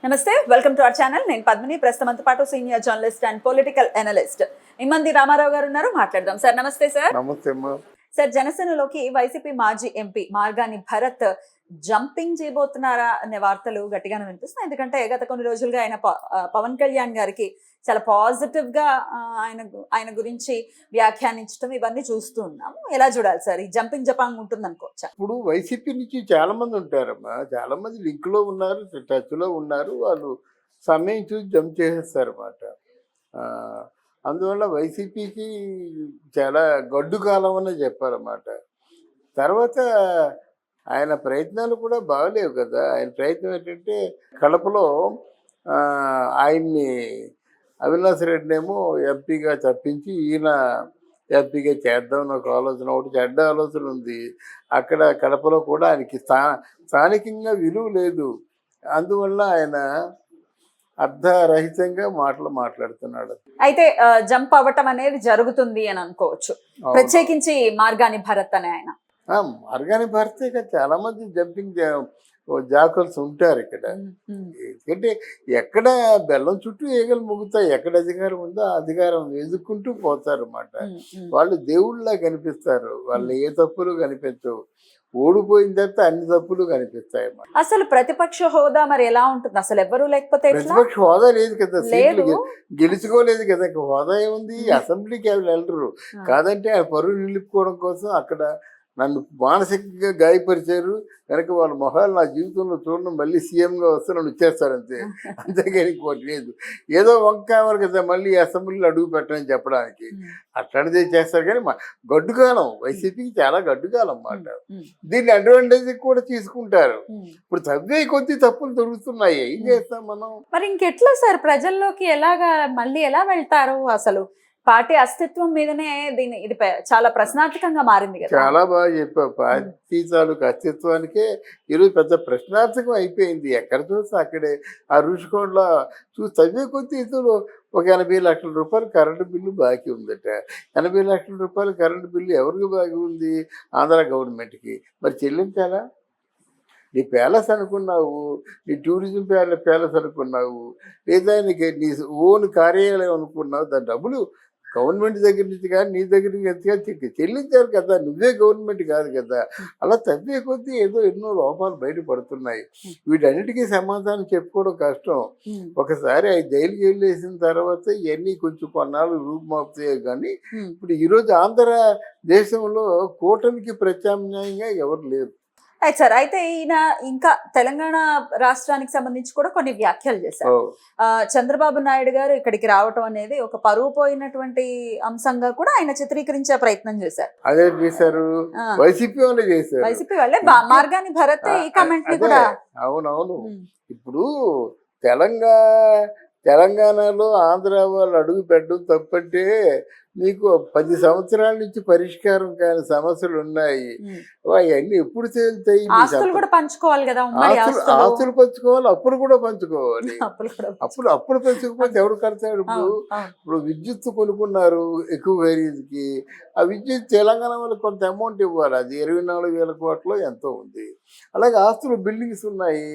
నమస్తే, welcome to our channel. నేను పద్మిని. ప్రస్తుతంతో పాటు senior journalist and political analyst Immandi Ramarao గారు ఉన్నారు. మాట్లాడదాం. సార్ నమస్తే. సార్ నమస్తే. సార్, జనసేనలోకి వైసీపీ మాజీ ఎంపీ మార్గాని భరత్ జంపింగ్ చేయబోతున్నారా అనే వార్తలు గట్టిగానే వినిపిస్తున్నాయి. ఎందుకంటే గత కొన్ని రోజులుగా ఆయన పవన్ కళ్యాణ్ గారికి చాలా పాజిటివ్ గా ఆయన గురించి వ్యాఖ్యానించడం ఇవన్నీ చూస్తూ ఉన్నాము. ఎలా చూడాలి సార్? ఈ జంపింగ్ జపాంగ్ ఉంటుంది అనుకోవచ్చా? ఇప్పుడు వైసీపీ నుంచి చాలా మంది ఉంటారమ్మా, చాలా మంది లింక్ లో ఉన్నారు, టచ్ లో ఉన్నారు. వాళ్ళు సమయం చూసి జంప్ చేసేస్తారు అన్నమాట. అందువల్ల వైసీపీకి చాలా గడ్డు కాలం అనే చెప్పారన్నమాట. తర్వాత ఆయన ప్రయత్నాలు కూడా బాగలేవు కదా. ఆయన ప్రయత్నం ఏంటంటే కడపలో ఆయన్ని అవినాష్ రెడ్డిని ఏమో ఎంపీగా తప్పించి ఈయన ఎంపీగా చేద్దామని ఒక ఆలోచన, ఒకటి చెడ్డ ఆలోచన ఉంది. అక్కడ కడపలో కూడా ఆయనకి స్థానికంగా విలువ లేదు. అందువల్ల ఆయన అర్ధరహితంగా మాట్లాడుతున్నాడు. అయితే జంప్ అవ్వటం అనేది జరుగుతుంది అని అనుకోవచ్చు, ప్రత్యేకించి మార్గాని భరత్ అనే ఆయన. మార్గాని భరత్ చాలా మంది జంపింగ్ జాకల్స్ ఉంటారు ఇక్కడ. ఎందుకంటే ఎక్కడ బెల్లం చుట్టూ ఈగలు ముగుతాయి, ఎక్కడ అధికారం ఉందో ఆ అధికారం ఎదుర్కొంటూ పోతారు అన్నమాట. వాళ్ళు దేవుళ్ళలా కనిపిస్తారు, వాళ్ళు ఏ తప్పులు కనిపించవు. ఓడిపోయిన తర్వాత అన్ని తప్పులు కనిపిస్తాయి అన్నమాట. అసలు ప్రతిపక్ష హోదా మరి ఎలా ఉంటుంది? అసలు ఎవరు లేకపోతే ప్రతిపక్ష హోదా లేదు కదా, సీట్లు గెలుచుకోలేదు కదా. హోదా ఏముంది? అసెంబ్లీకి వెళ్ళరు. కాదంటే ఆ పరువు నిలుపుకోవడం కోసం అక్కడ నన్ను మానసికంగా గాయపరిచారు కనుక వాళ్ళ మొహాలు నా జీవితంలో చూడడం, మళ్ళీ సీఎంగా వస్తే నన్ను ఇచ్చేస్తారు అంతే. అంతేగాని ఇంకోటి లేదు. ఏదో వంకాయమరు కదా మళ్ళీ అసెంబ్లీలో అడుగు పెట్టని చెప్పడానికి అట్లాంటిదే చేస్తారు. కానీ గడ్డుకాలం వైసీపీకి చాలా గడ్డుకాలం అన్నమాట. దీన్ని అడ్వాంటేజ్ కూడా తీసుకుంటారు. ఇప్పుడు తవ్వే కొద్ది తప్పులు దొరుకుతున్నాయి, ఏం చేస్తాం మనం? మరి ఇంకెట్లా సార్ ప్రజల్లోకి ఎలాగా మళ్ళీ ఎలా వెళ్తారు? అసలు పార్టీ అస్తిత్వం మీదనే ఇది చాలా ప్రశ్నార్థకంగా మారింది కదా. చాలా బాగా చెప్పావు. పార్టీ తాలూకు అస్తిత్వానికే ఈరోజు పెద్ద ప్రశ్నార్థకం అయిపోయింది. ఎక్కడ చూస్తే అక్కడే ఆ రుషికొండలో చూసి తవ్వే కొద్ది ఇతరులు ఒక 80 లక్షల రూపాయలు కరెంటు బిల్లు బాకీ ఉందట. 80 లక్షల రూపాయలు కరెంటు బిల్లు ఎవరికి బాకీ ఉంది? ఆంధ్ర గవర్నమెంట్కి. మరి చెల్లించాలా? నీ ప్యాలెస్ అనుకున్నావు, నీ టూరిజం ప్యాలెస్ అనుకున్నావు, లేదా నీకు నీ ఓన్ కార్యాలయం అనుకున్నావు. దాని డబ్బులు గవర్నమెంట్ దగ్గర నుంచి కానీ నీ దగ్గర నుంచి చెల్లించారు కదా, నువ్వే గవర్నమెంట్ కాదు కదా. అలా తవ్వే కొద్దీ ఏదో ఎన్నో లోపాలు బయటపడుతున్నాయి. వీటన్నిటికీ సమాధానం చెప్పుకోవడం కష్టం. ఒకసారి జైలుకి వెళ్ళేసిన తర్వాత ఇవన్నీ కొంచెం కొన్నాళ్ళు రూపుమాపుతాయి. కానీ ఇప్పుడు ఈరోజు ఆంధ్ర దేశంలో కూటమికి ప్రత్యామ్నాయంగా ఎవరు లేరు. అయితే సార్, అయితే ఈయన ఇంకా తెలంగాణ రాష్ట్రానికి సంబంధించి కూడా కొన్ని వ్యాఖ్యలు చేశారు. చంద్రబాబు నాయుడు గారు ఇక్కడికి రావటం అనేది ఒక పరువు పోయినటువంటి అంశంగా కూడా ఆయన చిత్రీకరించే ప్రయత్నం చేశారు. అదే చేశారు, వైసీపీ వాళ్ళే చేశారు. వైసీపీ వాళ్ళే మార్గాని భరత్ ఈ కామెంట్ ని కూడా. అవునవును. ఇప్పుడు తెలంగాణలో ఆంధ్ర వాళ్ళు అడుగు పెట్టడం తప్పంటే మీకు 10 సంవత్సరాల నుంచి పరిష్కారం కాని సమస్యలు ఉన్నాయి. అవన్నీ ఎప్పుడు తేలుతాయి? ఆస్తులు పంచుకోవాలి, అప్పులు కూడా పంచుకోవాలి. అప్పులు పంచుకోకపోతే ఎవరు కడతాడు? ఇప్పుడు విద్యుత్ కొనుక్కున్నారు ఎక్కువ ఖరీదుకి. ఆ విద్యుత్ తెలంగాణ వాళ్ళకి కొంత అమౌంట్ ఇవ్వాలి, అది 24,000 కోట్లు ఎంతో ఉంది. అలాగే ఆస్తులు బిల్డింగ్స్ ఉన్నాయి,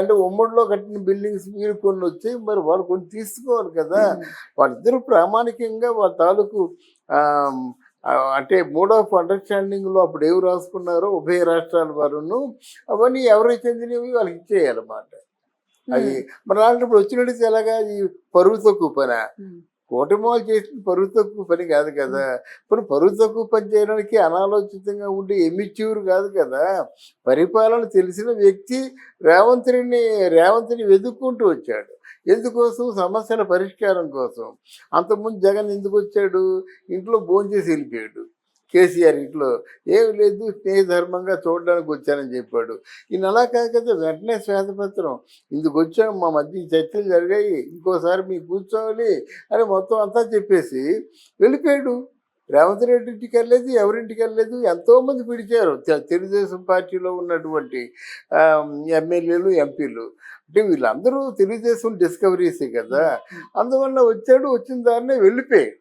అంటే ఉమ్మడిలో కట్టిన బిల్డింగ్స్ మీరు కొన్ని వచ్చాయి, మరి వాళ్ళు కొన్ని తీసుకోవాలి కదా. వాళ్ళిద్దరూ ప్రామాణికంగా వాళ్ళ తాలూకు అంటే మోడ్ ఆఫ్ అండర్స్టాండింగ్లో అప్పుడు ఏవి రాసుకున్నారో ఉభయ రాష్ట్రాల వారును అవన్నీ ఎవరికి చెందినవి వాళ్ళకి ఇచ్చేయాలన్నమాట. అది మరి అలాంటప్పుడు వచ్చినట్టు ఎలాగా? ఈ పరువు తక్కువ పని, కూటమి చేసిన పరువు తక్కువ పని కాదు కదా. ఇప్పుడు పరువు తక్కువ పని చేయడానికి అనాలోచితంగా ఉండే ఎమ్మిచ్యూరు కాదు కదా. పరిపాలన తెలిసిన వ్యక్తి రేవంత్ని వెతుక్కుంటూ వచ్చాడు. ఎందుకోసం? సమస్యల పరిష్కారం కోసం. అంతకుముందు జగన్ ఎందుకు వచ్చాడు? ఇంట్లో భోంచేసి వెళ్ళిపోయాడు. కేసీఆర్ ఇంట్లో ఏమి లేదు, స్నేహధర్మంగా చూడడానికి వచ్చానని చెప్పాడు. ఈయన అలా కాదు కదా, వెంటనే శ్వేతపత్రం ఇందుకు వచ్చాం, మా మధ్య చర్చలు జరిగాయి, ఇంకోసారి మీకు కూర్చోవాలి అని మొత్తం అంతా చెప్పేసి వెళ్ళిపోయాడు. రేవంత్ రెడ్డి ఇంటికి వెళ్ళలేదు, ఎవరింటికి వెళ్ళలేదు. ఎంతోమంది పిలిచారు తెలుగుదేశం పార్టీలో ఉన్నటువంటి ఎమ్మెల్యేలు, ఎంపీలు. అంటే వీళ్ళందరూ తెలుగుదేశం డిస్కవరీసే కదా. అందువల్ల వచ్చాడు, వచ్చిన దారినే వెళ్ళిపోయాడు.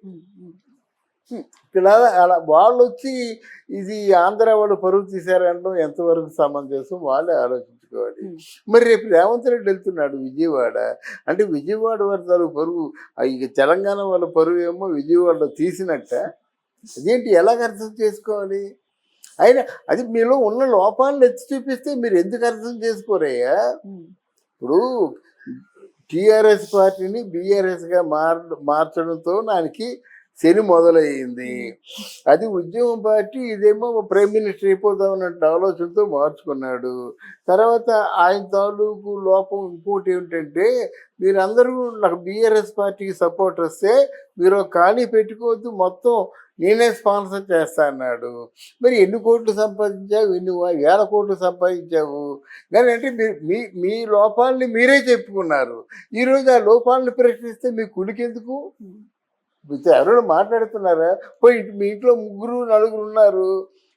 ఇలా అలా వాళ్ళు వచ్చి ఇది ఆంధ్ర వాళ్ళు పరువు తీశారనడం ఎంతవరకు సమంజసం వాళ్ళే ఆలోచించుకోవాలి. ఆలోచించుకోవాలి. మరి రేపు రేవంత్ రెడ్డి వెళ్తున్నాడు విజయవాడ, అంటే విజయవాడ వారి పరువు ఇక తెలంగాణ వాళ్ళ పరువు ఏమో విజయవాడలో తీసినట్ట, అదేంటి ఎలాగ అర్థం చేసుకోవాలి? అయినా అది మీలో ఉన్న లోపాలను ఎత్తి చూపిస్తే మీరు ఎందుకు అర్థం చేసుకోరయ్యా? ఇప్పుడు టీఆర్ఎస్ పార్టీని బీఆర్ఎస్గా మార్చడంతో దానికి శని మొదలయ్యింది. అది ఉద్యమం పార్టీ, ఇదేమో ప్రైమ్ మినిస్టర్ అయిపోదామన్నట్టు ఆలోచనతో మార్చుకున్నాడు. తర్వాత ఆయన తాలూకు లోపం ఇంకోటి ఏమిటంటే, మీరందరూ నాకు బీఆర్ఎస్ పార్టీకి సపోర్ట్ వస్తే మీరు ఖాళీ పెట్టుకోవద్దు, మొత్తం నేనే స్పాన్సర్ చేస్తా అన్నాడు. మరి ఎన్ని కోట్లు సంపాదించావు, ఎన్ని వేల కోట్లు సంపాదించావు కానీ అంటే మీ లోపాలని మీరే చెప్పుకున్నారు. ఈరోజు ఆ లోపాలను ప్రశ్నిస్తే మీ కుడికెందుకు? ఎవరైనా మాట్లాడుతున్నారా? పోయి మీ ఇంట్లో 3-4 ఉన్నారు.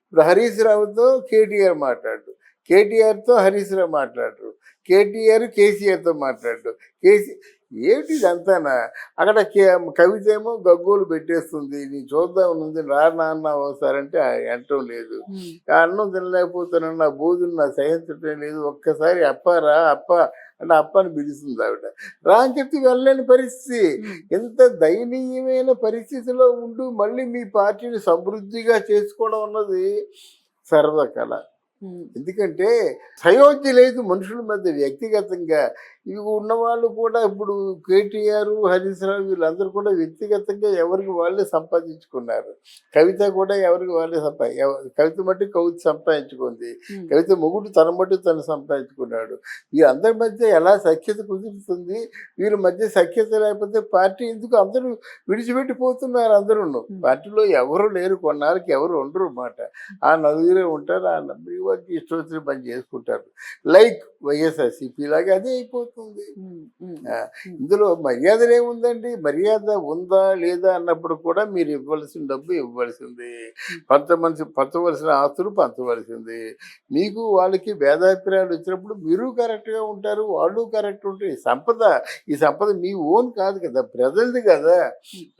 ఇప్పుడు హరీష్ రావుతో కేటీఆర్ మాట్లాడు, కేటీఆర్తో హరీష్ రావు మాట్లాడరు, కేటీఆర్ కేసీఆర్తో మాట్లాడు, ఏమిటి ఇదంతానా? అక్కడ కవిత ఏమో గగ్గోలు పెట్టేస్తుంది, నీ చూద్దామనుంది రా నాన్న ఒకసారంటే అంటం లేదు, అన్నం తినలేకపోతానన్న నా బోధులు నా సహించటం లేదు, ఒక్కసారి అప్పారా అప్ప అంటే అప్పని పిలుస్తుంది ఆవిడ, రా అని చెప్పి వెళ్ళలేని పరిస్థితి. ఎంత దయనీయమైన పరిస్థితిలో ఉంటూ మళ్ళీ మీ పార్టీని సమృద్ధిగా చేసుకోవడం అన్నది సర్వకళ. ఎందుకంటే సయోధ్య లేదు మనుషుల మధ్య వ్యక్తిగతంగా. ఇవి ఉన్నవాళ్ళు కూడా ఇప్పుడు కేటీఆర్, హరీష్ రావు వీళ్ళందరూ కూడా వ్యక్తిగతంగా ఎవరికి వాళ్ళే సంపాదించుకున్నారు. కవిత కూడా ఎవరికి వాళ్ళే కవిత మట్టి కవిత సంపాదించుకుంది, కవిత మొగుడు తన మట్టి తను సంపాదించుకున్నాడు. వీళ్ళందరి మధ్య ఎలా సఖ్యత కుదురుతుంది? వీళ్ళ మధ్య సఖ్యత లేకపోతే పార్టీ ఎందుకు? అందరూ విడిచిపెట్టిపోతున్నారు. అందరూ పార్టీలో ఎవరు లేరు, కొన్నాళ్ళకి ఎవరు ఉండరు అన్నమాట. ఆ నలుగురే ఉంటారు, ఆ నలుగురు వారికి ఇష్టం వచ్చిన పని చేసుకుంటారు. లైక్ వైఎస్ఆర్సీపీ లాగా అదే అయిపోతుంది. ఇందులో మర్యాదలు ఏముందండి? మర్యాద ఉందా లేదా అన్నప్పుడు కూడా మీరు ఇవ్వాల్సిన డబ్బు ఇవ్వాల్సింది, పంచవలసిన ఆస్తులు పంచవలసింది. మీకు వాళ్ళకి భేదాభిప్రాయాలు వచ్చినప్పుడు మీరు కరెక్ట్గా ఉంటారు, వాళ్ళు కరెక్ట్ ఉంటారు. ఈ సంపద మీ ఓన్ కాదు కదా, ప్రజలది కదా.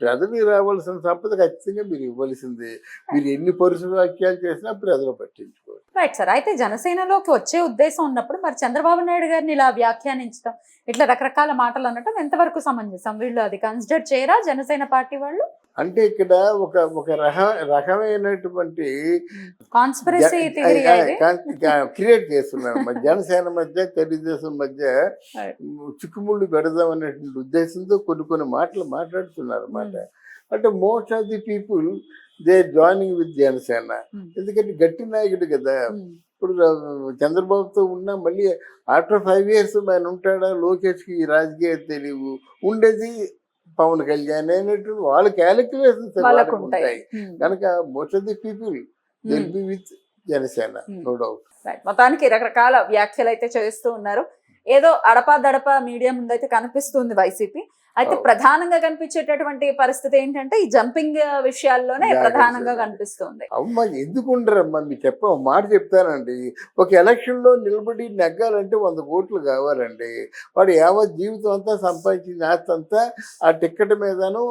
ప్రజలకు రావాల్సిన సంపద ఖచ్చితంగా మీరు ఇవ్వాల్సింది. మీరు ఎన్ని పరుష వాక్యాలు చేసినా ప్రజలు పట్టించుకోరు. Right sir. అయితే జనసేనలోకి వచ్చే ఉద్దేశం ఉన్నప్పుడు మరి చంద్రబాబు నాయుడు గారిని ఇలా వ్యాఖ్యానించడం, ఇట్లా రకరకాల మాటలు అనటం ఎంతవరకు సమంజసం? వీళ్ళు అది కన్సిడర్ చేయరా జనసేన పార్టీ వాళ్ళు? అంటే ఇక్కడ ఒక రకమైనటువంటి కాన్స్పిరసీ క్రియేట్ చేస్తున్నారు జనసేన మధ్య, తెలుగుదేశం మధ్య చిక్కుముళ్ళు పెడదాం అనేటువంటి ఉద్దేశంతో కొన్ని మాటలు మాట్లాడుతున్నారు అన్నమాట. అంటే most of the people they joining with Janasena. ఎందుకంటే గట్టి నాయకుడు కదా. ఇప్పుడు చంద్రబాబుతో ఉన్నా మళ్ళీ ఆఫ్టర్ 5 years ఆయన ఉంటాడా? లోకేష్కి ఈ రాజకీయ తెలివి ఉండేది పవన్ కళ్యాణ్ అనేటువంటి వాళ్ళ క్యాలిక్యులేషన్స్ ఉంటాయి కనుక most of the people will be with Janasena, no doubt. మొత్తానికి రకరకాల వ్యాఖ్యలు అయితే చేస్తూ ఉన్నారు. ఏదో అడపా మీడియా ముందైతే కనిపిస్తుంది వైసీపీ. అయితే ప్రధానంగా కనిపించేటటువంటి పరిస్థితి ఏంటంటే ఈ జంపింగ్ విషయాల్లోనే ప్రధానంగా కనిపిస్తుంది. అమ్మా ఎందుకు ఉండరమ్మా? మీకు మాట చెప్తానండి. ఒక ఎలక్షన్ లో నిలబడి నెగ్గాలంటే 100 కోట్లు కావాలండి. వాడు యావత్ జీవితం అంతా సంపాదించిన ఆస్తి అంతా ఆ టిక్కెట్ మీదను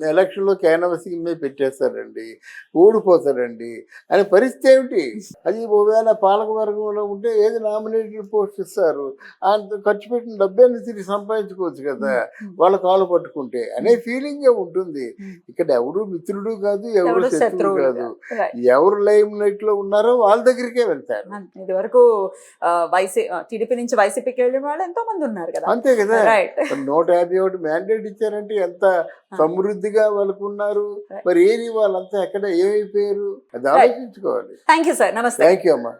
ఎలక్షన్లో క్యాన్వాసింగ్ మీద పెట్టేస్తారండి, ఓడిపోతారండి అనే పరిస్థితి ఏమిటి? అది ఒకవేళ పాలక వర్గంలో ఉంటే ఏది నామినేటెడ్ పోస్ట్ ఇస్తారు, అంత ఖర్చు పెట్టిన డబ్బేని తిరిగి సంపాదించుకోవచ్చు కదా వాళ్ళ కాలు పట్టుకుంటే అనే ఫీలింగే ఉంటుంది. ఇక్కడ ఎవరు మిత్రుడు కాదు, ఎవరు శత్రువు కాదు. ఎవరు లైమ్ లైట్ లో ఉన్నారో వాళ్ళ దగ్గరికే వెళ్తారు. ఇది వరకు టీడీపీ నుంచి వైసీపీకి వెళ్ళిన వాళ్ళు ఎంతో మంది ఉన్నారు కదా. అంతే కదా. 151 మ్యాండేట్ ఇచ్చారంటే ఎంత సమృద్ధిగా వాళ్ళకు ఉన్నారు. మరి ఏది వాళ్ళంతా ఎక్కడ ఏమైపోయారు అది ఆలోచించుకోవాలి. Thank you sir. నమస్తే. థ్యాంక్ యూ అమ్మా.